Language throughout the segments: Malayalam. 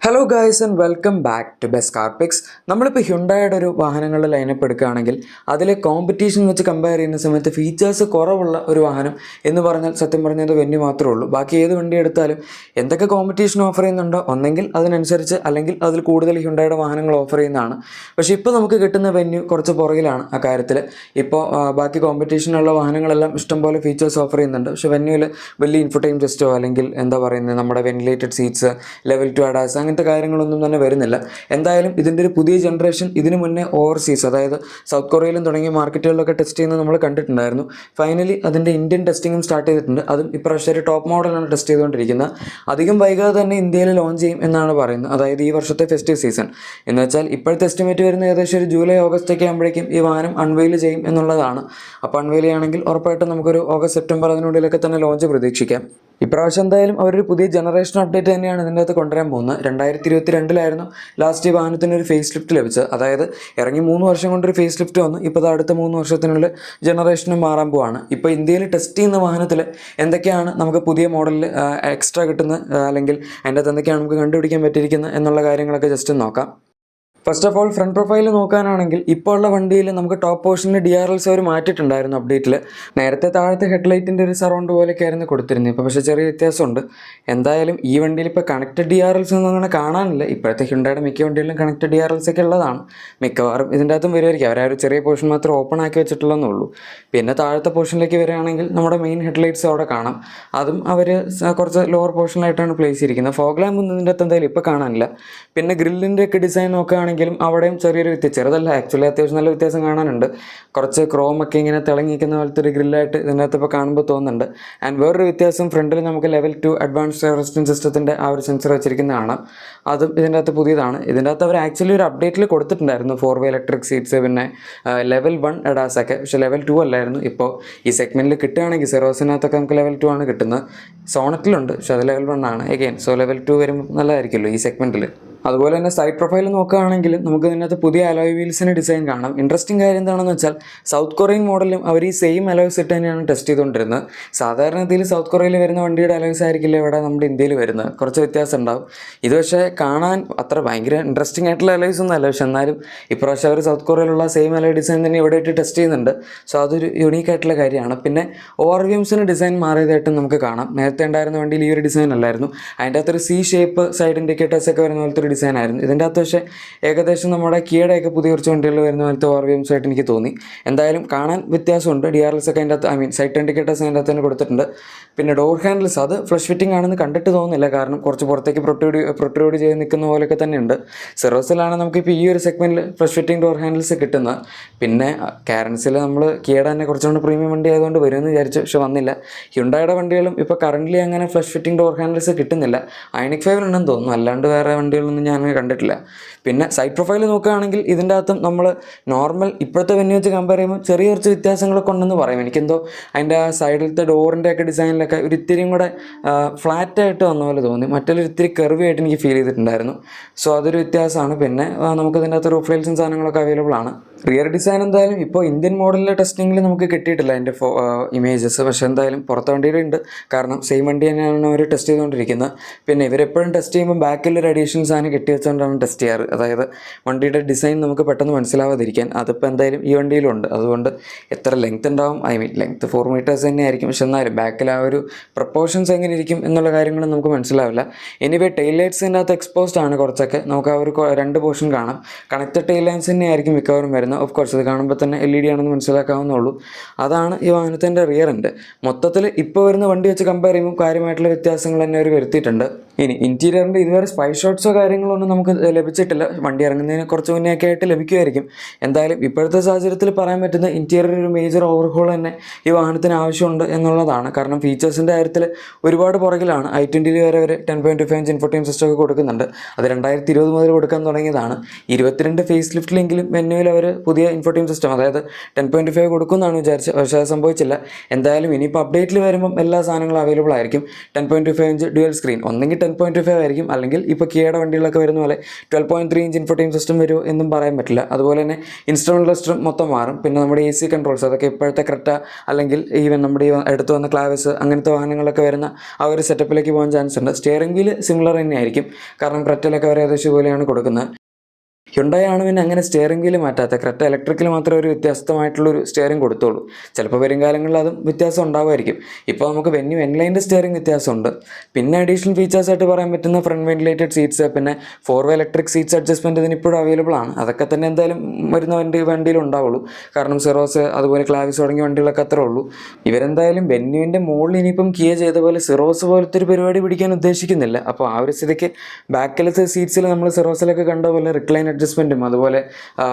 Hello guys and welcome back to best car picks. നമ്മളിപ്പോൾ ഹ്യുണ്ടായുടെ ഒരു വാഹനങ്ങളുടെ ലൈനപ്പ് എടുക്കുകയാണെങ്കിൽ അതിലെ കോമ്പറ്റീഷൻ വെച്ച് കമ്പയർ ചെയ്യുന്ന സമയത്ത് ഫീച്ചേഴ്സ് കുറവുള്ള ഒരു വാഹനം എന്ന് പറഞ്ഞാൽ സത്യം പറഞ്ഞാൽ അത് വെന്യൂ മാത്രമേ ഉള്ളൂ. ബാക്കി ഏത് വണ്ടി എടുത്താലും എന്തൊക്കെ കോമ്പറ്റീഷൻ ഓഫർ ചെയ്യുന്നുണ്ടോ ഒന്നെങ്കിൽ അതിനനുസരിച്ച് അല്ലെങ്കിൽ അതിൽ കൂടുതൽ ഹ്യുണ്ടായുടെ വാഹനങ്ങൾ ഓഫർ ചെയ്യുന്നതാണ്. പക്ഷേ ഇപ്പോൾ നമുക്ക് കിട്ടുന്ന വെന്യൂ കുറച്ച് പുറകിലാണ് ആ കാര്യത്തിൽ. ഇപ്പോൾ ബാക്കി കോമ്പറ്റീഷനുള്ള വാഹനങ്ങളെല്ലാം ഇഷ്ടംപോലെ ഫീച്ചേഴ്സ് ഓഫർ ചെയ്യുന്നുണ്ട്. പക്ഷേ വെന്യൂവിൽ വലിയ ഇൻഫോടൈം ജസ്റ്റോ അല്ലെങ്കിൽ എന്താ പറയുന്നത് നമ്മുടെ വെന്റിലേറ്റഡ് സീറ്റ്സ്, ലെവൽ 2 അഡാസ് അങ്ങനത്തെ കാര്യങ്ങളൊന്നും തന്നെ വരുന്നില്ല. എന്തായാലും ഇതിൻ്റെ ഒരു പുതിയ ജനറേഷൻ ഇതിനു മുന്നേ ഓവർസീസ്, അതായത് സൗത്ത് കൊറിയയിലും തുടങ്ങിയ മാർക്കറ്റുകളിലൊക്കെ ടെസ്റ്റ് ചെയ്യുന്നത് നമ്മൾ കണ്ടിട്ടുണ്ടായിരുന്നു. ഫൈനലി അതിൻ്റെ ഇന്ത്യൻ ടെസ്റ്റിങ്ങും സ്റ്റാർട്ട് ചെയ്തിട്ടുണ്ട്. അതും ഇപ്രാവശ്യം ഒരു ടോപ്പ് മോഡലാണ് ടെസ്റ്റ് ചെയ്തുകൊണ്ടിരിക്കുന്നത്. അധികം വൈകാതെ തന്നെ ഇന്ത്യയിൽ ലോഞ്ച് ചെയ്യും എന്നാണ് പറയുന്നത്. അതായത് ഈ വർഷത്തെ ഫെസ്റ്റീവ് സീസൺ എന്ന് വെച്ചാൽ ഇപ്പോഴത്തെ എസ്റ്റിമേറ്റ് വരുന്ന ഏകദേശം ഒരു ജൂലൈ ഓഗസ്റ്റ് ഒക്കെ ആകുമ്പോഴേക്കും ഈ വാഹനം അൺവെയിൽ ചെയ്യും എന്നുള്ളതാണ്. അപ്പോൾ അൺവെയിൽ ചെയ്യുകയാണെങ്കിൽ ഉറപ്പായിട്ടും നമുക്കൊരു ഓഗസ്റ്റ് സെപ്റ്റംബർ അതിനുള്ളിലൊക്കെ തന്നെ ലോഞ്ച് പ്രതീക്ഷിക്കാം. ഇപ്രാവശ്യം എന്തായാലും അവരൊരു പുതിയ ജനറേഷൻ അപ്ഡേറ്റ് തന്നെയാണ് ഇതിൻ്റെ അകത്ത് കൊണ്ടുവരാൻ പോകുന്നത്. 2022 ലാസ്റ്റ് ഈ വാഹനത്തിന് ഒരു ഫേസ് ലിഫ്റ്റ് ലഭിച്ചത്. അതായത് ഇറങ്ങി 3 വർഷം കൊണ്ടൊരു ഫേസ് ലിഫ്റ്റ് വന്നു. ഇപ്പോൾ അടുത്ത 3 വർഷത്തിനുള്ളിൽ ജനറേഷനും മാറാൻ പോവാണ്. ഇപ്പോൾ ഇന്ത്യയിൽ ടെസ്റ്റ് ചെയ്യുന്ന വാഹനത്തിൽ എന്തൊക്കെയാണ് നമുക്ക് പുതിയ മോഡലിൽ എക്സ്ട്രാ കിട്ടുന്നത്, അല്ലെങ്കിൽ അതിൻ്റെ അകത്ത് എന്തൊക്കെയാണ് നമുക്ക് കണ്ടുപിടിക്കാൻ പറ്റിയിരിക്കുന്നത് എന്നുള്ള കാര്യങ്ങളൊക്കെ ജസ്റ്റ് നോക്കാം. First of all front profile നോക്കാനാണെങ്കിൽ ഇപ്പോൾ ഉള്ള വണ്ടിയിൽ നമുക്ക് ടോപ്പ് പോർഷനിൽ DRLs അവർ മാറ്റിയിട്ടുണ്ടായിരുന്നു അപ്ഡേറ്റിൽ. നേരത്തെ താഴത്തെ ഹെഡ്ലൈറ്റിൻ്റെ ഒരു സറൗണ്ട് പോലെയൊക്കെ ആയിരുന്നു കൊടുത്തിരുന്നത്. ഇപ്പോൾ പക്ഷേ ചെറിയ വ്യത്യാസമുണ്ട്. എന്തായാലും ഈ വണ്ടിയിൽ ഇപ്പോൾ കണക്റ്റഡ് DRLs ഒന്നും അങ്ങനെ കാണാനില്ല. ഇപ്പോഴത്തെ ഹ്യുണ്ടായുടെ മിക്ക വണ്ടികളിലും കണക്റ്റഡ് DRLs ഒക്കെ ഉള്ളതാണ്. മിക്കവാറും ഇതിൻ്റെ അകത്തും വരുമായിരിക്കും. അവരാ ഒരു ചെറിയ പോർഷൻ മാത്രം ഓപ്പൺ ആക്കി വെച്ചിട്ടുള്ളതെന്നേ ഉള്ളൂ. പിന്നെ താഴത്തെ പോർഷനിലേക്ക് വരികയാണെങ്കിൽ നമ്മുടെ മെയിൻ ഹെഡ്ലൈറ്റ്സ് അവിടെ കാണാം. അതും അവർ കുറച്ച് ലോവർ പോർഷനിലായിട്ടാണ് പ്ലേസ് ചെയ്തിരിക്കുന്നത്. ഫോഗ് ലാമ്പ് ഒന്നും ഇതിൻ്റെ അകത്ത് എന്തായാലും ഇപ്പോൾ കാണാനില്ല. പിന്നെ ഗ്രില്ലിൻ്റെ ഒക്കെ ഡിസൈൻ നോക്കുകയാണെങ്കിൽ അവിടെയും ചെറിയൊരു വ്യത്യാസം, ചെറുതല്ല ആക്ച്വലി, അത്യാവശ്യം നല്ല വ്യത്യാസം കാണാനുണ്ട്. കുറച്ച് ക്രോമൊക്കെ ഇങ്ങനെ തിളങ്ങിയിരിക്കുന്ന പോലത്തെ ഒരു ഗ്രില്ലായിട്ട് ഇതിനകത്ത് ഇപ്പോൾ കാണുമ്പോൾ തോന്നുന്നുണ്ട്. ആൻഡ് വേറൊരു വ്യത്യാസം, ഫ്രണ്ടിൽ നമുക്ക് ലെവൽ 2 അഡ്വാൻസ്ഡ് എയർ റെസിസ്റ്റൻസ് സിസ്റ്റത്തിൻ്റെ ആ ഒരു സെൻസർ വെച്ചിരിക്കുന്നതാണ്. അതും ഇതിൻ്റെ അകത്ത് പുതിയതാണ്. ഇതിൻ്റെ അകത്ത് അവർ ആക്ച്വലി ഒരു അപ്ഡേറ്റിൽ കൊടുത്തിട്ടുണ്ടായിരുന്നു 4-way ഇലക്ട്രിക് സീറ്റ്സ്, പിന്നെ ലെവൽ 1 അഡാസ് ഒക്കെ. പക്ഷേ ലെവൽ 2 അല്ലായിരുന്നു. ഇപ്പോൾ ഈ സെഗ്മെൻറ്റിൽ കിട്ടുകയാണെങ്കിൽ സെറോസിനകത്തൊക്കെ നമുക്ക് ലെവൽ 2 ആണ് കിട്ടുന്നത്. സോണറ്റിലുണ്ട്, പക്ഷേ അത് ലെവൽ 1 ആണ് എഗെയിൻ. സോ ലെവൽ 2 വരുമ്പോൾ നല്ലതായിരിക്കുമല്ലോ ഈ സെഗ്മെൻറ്റിൽ. അതുപോലെ തന്നെ സൈഡ് പ്രൊഫൈൽ നോക്കുകയാണെങ്കിൽ നമുക്ക് ഇതിനകത്ത് പുതിയ അലോയ് വീൽസിൻ്റെ ഡിസൈൻ കാണാം. ഇൻട്രസ്റ്റിംഗ് കാര്യം എന്താണെന്ന് വെച്ചാൽ സൗത്ത് കൊറിയൻ മോഡലും അവർ ഈ സെയിം അലോയ്സ് ഇട്ട് തന്നെയാണ് ടെസ്റ്റ് ചെയ്തുകൊണ്ടിരുന്നത്. സാധാരണ രീതിയിൽ സൗത്ത് കൊറിയയിൽ വരുന്ന വണ്ടിയുടെ അലോയ്സ് ആയിരിക്കില്ല ഇവിടെ നമ്മുടെ ഇന്ത്യയിൽ വരുന്നത്. കുറച്ച് വ്യത്യാസം ഉണ്ടാവും. ഇത് പക്ഷേ കാണാൻ അത്ര ഭയങ്കര ഇൻട്രസ്റ്റിംഗ് ആയിട്ടുള്ള അലോയ്സ് ഒന്നും അല്ല. പക്ഷെ എന്നാലും ഇപ്രാവശ്യം അവർ സൗത്ത് കൊറിയയിലുള്ള സെയിം അലോയ് ഡിസൈൻ തന്നെ ഇവിടെ ഇട്ട് ടെസ്റ്റ് ചെയ്യുന്നുണ്ട്. സോ അതൊരു യുണീക്ക് ആയിട്ടുള്ള കാര്യമാണ്. പിന്നെ ORVMസിന് ഡിസൈൻ മാറിയതായിട്ടും നമുക്ക് കാണാം. നേരത്തെ ഉണ്ടായിരുന്ന വണ്ടിയിൽ ഈ ഒരു ഡിസൈൻ അല്ലായിരുന്നു. അതിൻ്റെ അകത്തൊരു C ഷേപ്പ് സൈഡ് ഇൻഡിക്കേറ്റേഴ്സ് ഒക്കെ വരുന്ന പോലത്തെ ഡിസൈൻ ആയിരുന്നു. ഇതിൻ്റെ അകത്ത് പക്ഷേ ഏകദേശം നമ്മുടെ കിയയുടെയൊക്കെ പുതിയ കുറച്ച് വണ്ടികൾ വരുന്ന പോലത്തെ ORVMs ആയിട്ട് എനിക്ക് തോന്നി. എന്തായാലും കാണാൻ വ്യത്യാസമുണ്ട്. DRLs ഒക്കെ അതിൻ്റെ അകത്ത് സൈഡ് ഇൻഡിക്കേറ്റേഴ്സ് അതിൻ്റെ അകത്ത് തന്നെ കൊടുത്തിട്ടുണ്ട്. പിന്നെ ഡോർ ഹാൻഡിൽസ് അത് ഫ്ലഷ് ഫിറ്റിംഗ് ആണെന്ന് കണ്ടിട്ട് തോന്നുന്നില്ല. കാരണം കുറച്ച് പുറത്തേക്ക് പ്രൊട്രൂഡ് ചെയ്ത് നിൽക്കുന്ന പോലെയൊക്കെ തന്നെയുണ്ട്. സെറോസിലാണ് നമുക്കിപ്പോൾ ഈ ഒരു സെഗ്മെൻറ്റിൽ ഫ്ലഷ് ഫിറ്റിംഗ് ഡോർ ഹാൻഡിൽസ് കിട്ടുന്നത്. പിന്നെ കാരൻസിൽ നമ്മൾ കിയയുടെ തന്നെ കുറച്ചുകൊണ്ട് പ്രീമിയം വണ്ടി ആയതുകൊണ്ട് വരുമെന്ന് വിചാരിച്ചു, പക്ഷെ വന്നില്ല. ഹ്യുണ്ടായുടെ വണ്ടികളും ഇപ്പോൾ കറൻ്റ്ലി അങ്ങനെ ഫ്ലഷ് ഫിറ്റിംഗ് ഡോർ ഹാൻഡിൽസ് കിട്ടുന്നില്ല. ഐനിക് 5 ഉണ്ടെന്ന് തോന്നുന്നു, അല്ലാണ്ട് വേറെ വണ്ടികളൊന്നും ഞാൻ കണ്ടിട്ടില്ല. പിന്നെ സൈഡ് പ്രൊഫൈൽ നോക്കുകയാണെങ്കിൽ ഇതിൻ്റെ അകത്തും നമ്മൾ നോർമൽ ഇപ്പോഴത്തെ വെന്യൂ വെച്ച് കമ്പയർ ചെയ്യുമ്പോൾ ചെറിയ കുറച്ച് വ്യത്യാസങ്ങളൊക്കെ ഉണ്ടെന്ന് പറയും. എനിക്കെന്തോ അതിൻ്റെ ആ സൈഡിലത്തെ ഡോറിൻ്റെ ഒക്കെ ഡിസൈനിലൊക്കെ ഒരു ഇത്തിരിയും കൂടെ ഫ്ലാറ്റായിട്ട് വന്ന പോലെ തോന്നി. മറ്റൊരു ഇത്തിരി കർവി ആയിട്ട് എനിക്ക് ഫീൽ ചെയ്തിട്ടുണ്ടായിരുന്നു. സോ അതൊരു വ്യത്യാസമാണ്. പിന്നെ നമുക്ക് ഇതിൻ്റെ അകത്ത് റൂഫ് റെയിൽസും സാധനങ്ങളൊക്കെ അവൈലബിൾ ആണ്. റിയർ ഡിസൈൻ എന്തായാലും ഇപ്പോൾ ഇന്ത്യൻ മോഡലിലെ ടെസ്റ്റിങ്ങിൽ നമുക്ക് കിട്ടിയിട്ടില്ല അതിൻ്റെ ഇമേജസ്. പക്ഷേ എന്തായാലും പുറത്തെ വണ്ടിയിലുണ്ട്. കാരണം സെയിം വണ്ടി തന്നെയാണ് അവർ ടെസ്റ്റ് ചെയ്തുകൊണ്ടിരിക്കുന്നത്. പിന്നെ ഇവരെപ്പോഴും ടെസ്റ്റ് ചെയ്യുമ്പോൾ ബാക്കിലൊരു അഡീഷണൽസ് ആണ് കെട്ടി വെച്ചുകൊണ്ടാണ് ടെസ്റ്റ് ചെയ്യാറ്. അതായത് വണ്ടിയുടെ ഡിസൈൻ നമുക്ക് പെട്ടെന്ന് മനസ്സിലാവാതിരിക്കാൻ. അതിപ്പോൾ എന്തായാലും ഈ വണ്ടിയിലുണ്ട്. അതുകൊണ്ട് എത്ര ലെങ്ത് ഉണ്ടാവും, ലെങ്ത് 4 മീറ്റേഴ്സ് തന്നെ ആയിരിക്കും. പക്ഷെ എന്നാലും ബാക്കിൽ ആ ഒരു പ്രപ്പോർഷൻസ് എങ്ങനെ ഇരിക്കും എന്നുള്ള കാര്യങ്ങളും നമുക്ക് മനസ്സിലാവില്ല. എനിവേ ടെയിൽ ലൈറ്റ്സിൻ്റെ അകത്ത് എക്സ്പോസ്ഡ് ആണ് കുറച്ചൊക്കെ. നമുക്ക് ആ ഒരു 2 പോർഷൻ കാണാം. കണക്റ്റഡ് ടെയിൽ ലൈൻസ് തന്നെ ആയിരിക്കും മിക്കവാറും വരുന്നത്. ഓഫ് കോഴ്സ് ഇത് കാണുമ്പോൾ തന്നെ LED ആണെന്ന് മനസ്സിലാക്കാവുന്നുള്ളൂ. അതാണ് ഈ വാഹനത്തിൻ്റെ റിയർ എൻഡ്. മൊത്തത്തിൽ ഇപ്പോൾ വരുന്ന വണ്ടി വെച്ച് കമ്പയർ ചെയ്യുമ്പോൾ കാര്യമായിട്ടുള്ള വ്യത്യാസങ്ങൾ തന്നെ അവർ വരുത്തിയിട്ടുണ്ട്. ഇനി ഇൻറ്റീരിയറിൻ്റെ ഇതുവരെ സ്പൈ ഷോട്ട്സോ കാര്യങ്ങളോ ഒന്നും നമുക്ക് ലഭിച്ചിട്ടില്ല. വണ്ടി ഇറങ്ങുന്നതിന് കുറച്ച് മുന്നേ ഒക്കെ ആയിട്ട് ലഭിക്കുമായിരിക്കും. എന്തായാലും ഇപ്പോഴത്തെ സാഹചര്യത്തിൽ പറയാൻ പറ്റുന്ന ഇൻറ്റീരിയർ ഒരു മേജർ ഓവർഹോൾ തന്നെ ഈ വാഹനത്തിന് ആവശ്യമുണ്ട് എന്നുള്ളതാണ്. കാരണം ഫീച്ചേഴ്സിൻ്റെ കാര്യത്തിൽ ഒരുപാട് പുറകിലാണ്. i20 വരെ 10.25 ഇഞ്ച് ഇൻഫോടൈം സിസ്റ്റം ഒക്കെ കൊടുക്കുന്നുണ്ട്. അത് 2020 മുതൽ കൊടുക്കാൻ തുടങ്ങിയതാണ്. 22 ഫേസ് ലിഫ്റ്റിലെങ്കിലും വെന്യൂവിൽ അവർ പുതിയ ഇൻഫോടൈം സിസ്റ്റം അതായത് 10.5 കൊടുക്കുമെന്നാണ് വിചാരിച്ചത്. പക്ഷേ അത് സംഭവിച്ചില്ല. എന്തായാലും ഇനിയിപ്പോൾ അപ്ഡേറ്റിൽ വരുമ്പം എല്ലാ സാധനങ്ങളും അവൈലബിൾ ആയിരിക്കും. 10.25 ഇഞ്ച് ഡ്യുവൽ സ്ക്രീൻ, ഒന്നെങ്കിൽ 10.5 ആയിരിക്കും, അല്ലെങ്കിൽ ഇപ്പോൾ കിയയുടെ വണ്ടികളൊക്കെ വരുന്ന പോലെ 12.3 ഇഞ്ച് ഇൻഫോർടൈൻമെന്റ് സിസ്റ്റം വരുമോ എന്നും പറയാൻ പറ്റില്ല. അതുപോലെ തന്നെ ഇൻസ്ട്രുമെന്റ് ക്ലസ്റ്ററും മൊത്തം മാറും. പിന്നെ നമ്മുടെ AC കൺട്രോൾസ് അതൊക്കെ ഇപ്പോഴത്തെ ക്രെറ്റ അല്ലെങ്കിൽ ഈവൻ നമ്മുടെ ഈ അടുത്ത് വന്ന ക്ലാവിസ് അങ്ങനത്തെ വാഹനങ്ങളൊക്കെ വരുന്ന ആ ഒരു സെറ്റപ്പിലേക്ക് പോകാൻ ചാൻസ് ഉണ്ട്. സ്റ്റിയറിംഗ് വീല് സിമിലർ തന്നെയായിരിക്കും, കാരണം ക്രെറ്റയിലൊക്കെ വരെ ഏകദേശം പോലെയാണ് കൊടുക്കുന്നത്. ഹ്യുണ്ടായി ആണ് പിന്നെ അങ്ങനെ സ്റ്റിയറിംഗ് വീല് മാറ്റാത്ത, ക്രെറ്റ ഇലക്ട്രിക്കിൽ മാത്രമേ ഒരു വ്യത്യസ്തമായിട്ടുള്ളൊരു സ്റ്റിയറിംഗ് കൊടുത്തുള്ളൂ. ചിലപ്പോൾ വരും കാലങ്ങളിൽ അതും വ്യത്യാസം ഉണ്ടാവുമായിരിക്കും. ഇപ്പോൾ നമുക്ക് വെന്യൂ എൻലൈൻ്റെ സ്റ്റിയറിംഗ് വ്യത്യാസമുണ്ട്. പിന്നെ അഡീഷണൽ ഫീച്ചേഴ്സായിട്ട് പറയാൻ പറ്റുന്ന ഫ്രണ്ട് വെന്റിലേറ്റഡ് സീറ്റ്സ്, പിന്നെ 4-വേ ഇലക്ട്രിക് സീറ്റ്സ് അഡ്ജസ്റ്റ്മെൻറ്റ് ഇതിന് ഇപ്പോഴും അവൈലബിൾ ആണ്. അതൊക്കെ തന്നെ എന്തായാലും വരുന്ന വണ്ടിയിൽ ഉണ്ടാവുള്ളൂ, കാരണം സിറോസ് അതുപോലെ ക്ലാവിസ് തുടങ്ങിയ വണ്ടികളൊക്കെ അത്രേ ഉള്ളൂ. ഇവരെന്തായാലും വെന്യൂവിൻ്റെ മുകളിൽ ഇനിയിപ്പം കിയ ചെയ്ത പോലെ സിറോസ് പോലത്തെ ഒരു പരിപാടി പിടിക്കാൻ ഉദ്ദേശിക്കുന്നില്ല. അപ്പോൾ ആ ഒരു സ്ഥിതിക്ക് ബാക്കിലത്തെ സീറ്റ്സിൽ നമ്മൾ സിറോസിലൊക്കെ കണ്ട പോലെ റിക്ലൈൻ അഡ്ജസ്റ്റ്മെൻറ്റും അതുപോലെ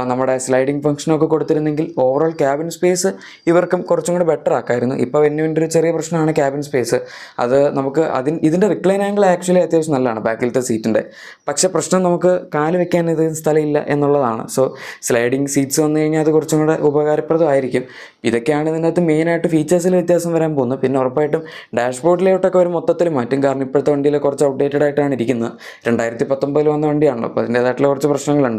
നമ്മുടെ സ്ലൈഡിംഗ് ഫംഗ്ഷനൊക്കെ കൊടുത്തിരുന്നെങ്കിൽ ഓവറോൾ ക്യാബിൻ സ്പേസ് ഇവർക്കും കുറച്ചും കൂടി ബെറ്റർ ആക്കായിരുന്നു. ഇപ്പോൾ വെന്യൂവിൻ്റെ ഒരു ചെറിയ പ്രശ്നമാണ് ക്യാബിൻ സ്പേസ്. അത് നമുക്ക് ഇതിൻ്റെ റിക്ലൈൻ ആംഗിൾ ആക്ച്വലി അത്യാവശ്യം നല്ലതാണ് ബാക്കിലത്തെ സീറ്റിൻ്റെ. പക്ഷേ പ്രശ്നം നമുക്ക് കാല് വെക്കാൻ ഇത് സ്ഥലമില്ല എന്നുള്ളതാണ്. സോ സ്ലൈഡിങ് സീറ്റ്സ് വന്നു കഴിഞ്ഞാൽ അത് കുറച്ചും കൂടെ ഉപകാരപ്രദമായിരിക്കും. ഇതൊക്കെയാണ് ഇതിനകത്ത് മെയിനായിട്ട് ഫീച്ചേഴ്സിൽ വ്യത്യാസം വരാൻ പോകുന്നത്. പിന്നെ ഉറപ്പായിട്ടും ഡാഷ്ബോർഡിലോട്ടൊക്കെ ഒരു മൊത്തത്തിൽ മാറ്റും, കാരണം ഇപ്പോഴത്തെ വണ്ടിയിൽ കുറച്ച് ഔട്ട്ഡേറ്റഡ് ആയിട്ടാണ് ഇരിക്കുന്നത്. 2019 വന്ന വണ്ടിയാണല്ലോ, അപ്പോൾ അതിൻ്റേതായിട്ടുള്ള കുറച്ച് പ്രശ്നങ്ങളുണ്ടാവും.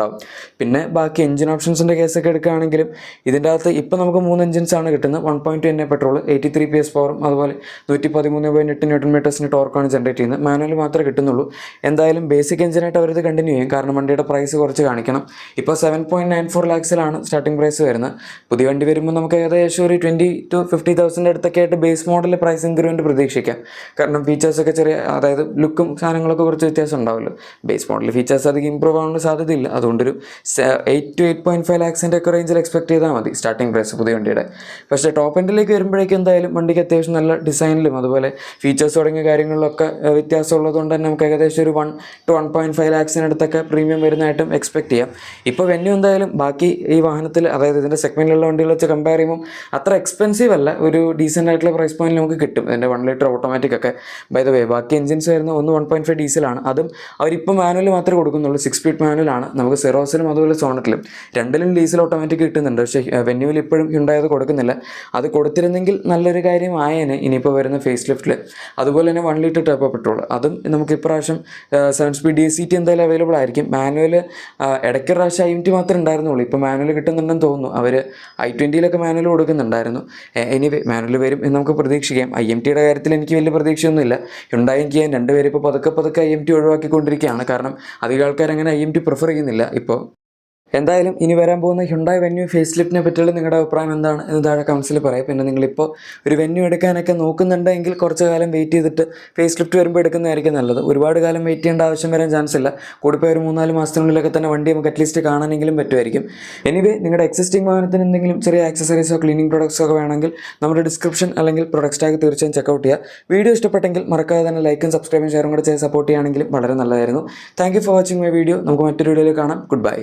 പിന്നെ ബാക്കി എഞ്ചിൻ ഓപ്ഷൻസിൻ്റെ കേസൊക്കെ എടുക്കുകയാണെങ്കിലും ഇതിൻ്റെ അകത്ത് ഇപ്പോൾ നമുക്ക് 3 എഞ്ചിൻസാണ് കിട്ടുന്നത്. 1.2 NA പെട്രോൾ, 83 PS പവറും അതുപോലെ 113.8 Nm ടോർക്കാണ് ജനറേറ്റ് ചെയ്യുന്നത്. മാനുവൽ മാത്രമേ കിട്ടുന്നുള്ളൂ. എന്തായാലും ബേസിക് എഞ്ചിനായിട്ട് അവരത് കണ്ടിന്യൂ ചെയ്യും, കാരണം വണ്ടിയുടെ പ്രൈസ് കുറച്ച് കാണിക്കണം. ഇപ്പോൾ 7.94 lakhsലാണ് സ്റ്റാർട്ടിംഗ് പ്രൈസ് വരുന്നത്. പുതിയ വണ്ടി വരുമ്പോൾ നമുക്ക് ഏകദേശം ഒരു 20,000 to 50,000 അടുത്തൊക്കെ ആയിട്ട് ബേസ് മോഡൽ പ്രൈസ് ഇൻക്രിമെൻറ്റ് പ്രതീക്ഷിക്കാം. കാരണം ഫീച്ചേഴ്സൊക്കെ ചെറിയ, അതായത് ലുക്കും സാധനങ്ങളൊക്കെ കുറച്ച് വ്യത്യാസം ഉണ്ടാവുമല്ലോ. ബേസ് മോഡൽ ഫീച്ചേഴ്സ് അധികം ഇമ്പ്രൂവ് ആവാനുള്ള സാധ്യതയില്ല. അതുകൊണ്ടൊരു 8 to 8.5 lakhsൻ്റെ ഒക്കെ റേഞ്ചിൽ എക്സ്പെക്ട് ചെയ്താൽ മതി സ്റ്റാർട്ടിംഗ് പ്രൈസ് പുതിയ വണ്ടിയുടെ. പക്ഷേ ടോപ്പ് എൻഡിലേക്ക് വരുമ്പോഴേക്കും എന്തായാലും വണ്ടിക്ക് അത്യാവശ്യം നല്ല ഡിസൈനിലും അതുപോലെ ഫീച്ചേഴ്സ് തുടങ്ങിയ കാര്യങ്ങളിലൊക്കെ വ്യത്യാസമുള്ളതുകൊണ്ട് തന്നെ നമുക്ക് ഏകദേശം ഒരു 1 to 1.5 lakhsനടുത്തൊക്കെ പ്രീമിയം വരുന്നതായിട്ടും എക്സ്പെക്ട് ചെയ്യാം. ഇപ്പോൾ വെന്യൂ എന്തായാലും ബാക്കി ഈ വാഹനത്തിൽ, അതായത് ഇതിൻ്റെ സെഗ്മെൻറ്റിലുള്ള വണ്ടികൾ വെച്ച് കമ്പയർ ചെയ്യുമ്പോൾ അത്ര എക്സ്പെൻസീവ് അല്ല, ഒരു ഡീസൻ്റ് ആയിട്ടുള്ള പ്രൈസ് പോയിന്റിൽ നമുക്ക് കിട്ടും. ഇതിൻ്റെ 1 ലിറ്റർ ഓട്ടോമാറ്റിക് ഒക്കെ. ബൈ ദ വേ ബാക്കി എഞ്ചിൻസ് വരുന്ന 1.5 ഡീസലാണ്, അതും അവരിപ്പോൾ മാനുവൽ മാത്രമേ കൊടുക്കുന്നുള്ളൂ. 6 സ്പീഡ് മാനുവലാണ്. നമുക്ക് സിറോസിലും അതുപോലെ സോണറ്റിലും രണ്ടിലും ഡീസൽ ഓട്ടോമാറ്റിക് കിട്ടുന്നുണ്ട്. പക്ഷേ വെന്യൂവിൽ ഇപ്പോഴും ഹ്യുണ്ടായി അത് കൊടുക്കുന്നില്ല. അത് കൊടുത്തിരുന്നെങ്കിൽ നല്ലൊരു കാര്യമായേനെ ഇനിയിപ്പോൾ വരുന്ന ഫേസ് ലിഫ്റ്റിൽ. അതുപോലെ തന്നെ 1 ലിറ്റർ ടർബോ പെട്രോൾ, അതും നമുക്ക് ഇപ്രാവശ്യം 7 സ്പീഡ് DCT എന്തായാലും അവൈലബിൾ ആയിരിക്കും. മാനുവൽ ഇടയ്ക്ക് പ്രാവശ്യം IMT മാത്രമേ ഉണ്ടായിരുന്നുള്ളൂ. ഇപ്പോൾ മാനുവൽ കിട്ടുന്നുണ്ടെന്ന് തോന്നുന്നു. അവർ i20 മാനുവൽ കൊടുക്കുന്നുണ്ടായിരുന്നു. എനിവേ മാനുവൽ വരും എന്ന് നമുക്ക് പ്രതീക്ഷിക്കാം. IMTയുടെ കാര്യത്തിൽ എനിക്ക് വലിയ പ്രതീക്ഷയൊന്നുമില്ല. ഹ്യുണ്ടായും കിയയും രണ്ടുപേരും ഇപ്പോൾ പതുക്കെ IMT ഒഴിവാക്കിക്കൊണ്ടിരിക്കുകയാണ്, കാരണം അധികം ആൾക്കാർ അങ്ങനെ IMT പ്രിഫർ ചെയ്യുന്നില്ല ഇപ്പോൾ. എന്തായാലും ഇനി വരാൻ പോകുന്ന ഹ്യുണ്ടായി വെന്യൂ ഫേസ് ലിഫ്റ്റിനെ പറ്റിയുള്ള നിങ്ങളുടെ അഭിപ്രായം എന്താണ് എന്ന് താഴെ കമൻസിൽ പറയാം. പിന്നെ നിങ്ങളിപ്പോൾ ഒരു വെന്യൂ എടുക്കാനൊക്കെ നോക്കുന്നുണ്ടെങ്കിൽ കുറച്ച് കാലം വെയിറ്റ് ചെയ്തിട്ട് ഫേസ് ലിഫ്റ്റ് വരുമ്പോൾ എടുക്കുന്നതായിരിക്കും നല്ലത്. ഒരുപാട് കാലം വെയിറ്റ് ചെയ്യേണ്ട ആവശ്യം വരാൻ ചാൻസ് ഇല്ല. കൂടിപ്പോയി ഒരു 3-4 മാസത്തിനുള്ളിലൊക്കെ തന്നെ വണ്ടി നമുക്ക് അറ്റ്ലീസ്റ്റ് കാണാനെങ്കിലും പറ്റുമായിരിക്കും. എനിവേ നിങ്ങളുടെ എക്സിസ്റ്റിംഗ് വാഹനത്തിന് എന്തെങ്കിലും ചെറിയ ആക്സസറീസോ ക്ലീനിങ് പ്രൊഡക്ട്സോ ഒക്കെ വേണമെങ്കിൽ നമ്മുടെ ഡിസ്ക്രിപ്ഷൻ അല്ലെങ്കിൽ പ്രൊഡക്റ്റ് ടാഗ് തീർച്ചയായും ചെക്കൗട്ട് ചെയ്യുക. വീഡിയോ ഇഷ്ടപ്പെട്ടെങ്കിൽ മറക്കാതെ തന്നെ ലൈക്കും സബ്സ്ക്രൈബും ഷെയറും കൂടെ ചെയ്ത് സപ്പോർട്ട് ചെയ്യുകയാണെങ്കിലും വളരെ നല്ലതായിരുന്നു. Thank you for watching my video. നമുക്ക് മറ്റൊരു വീഡിയോയിൽ കാണാം. Good bye.